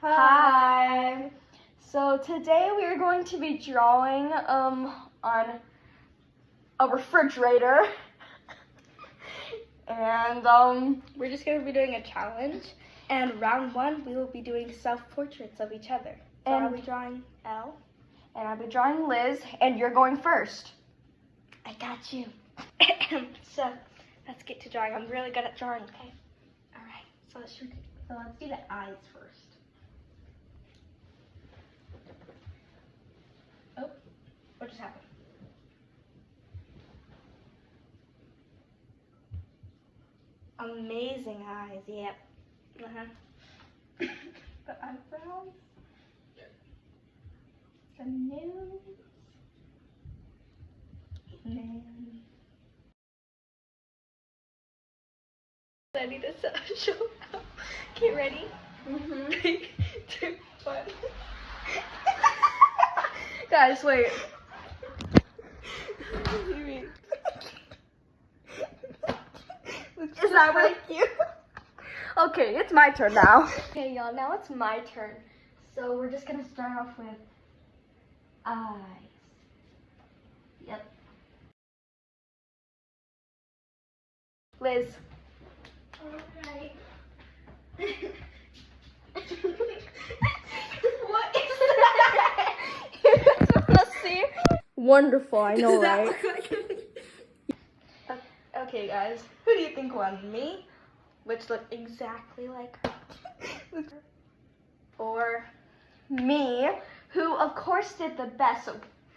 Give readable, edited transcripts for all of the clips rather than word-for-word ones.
Hi. So today we are going to be drawing on a refrigerator. And we're just going to be doing a challenge. And round one, we will be doing self-portraits of each other. So I'll be drawing Elle. And I'll be drawing Liz, and you're going first. I got you. So let's get to drawing. I'm really good at drawing, okay? All right, so let's do the eyes first. Oh, what just happened? Amazing eyes, yep. The eyebrows. The nose. And I need to show up. Okay, ready? 3, 2, 1. Guys, wait. Is that like you? Okay, it's my turn now. Okay, y'all, now it's my turn. So we're just gonna start off with eyes. Yep. Liz. Alright. What is that? You guys wanna see? Wonderful, I know, right? Okay, guys, who do you think won? Me, which looked exactly like her, or Me, who of course did the best, so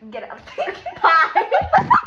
get out. Hi.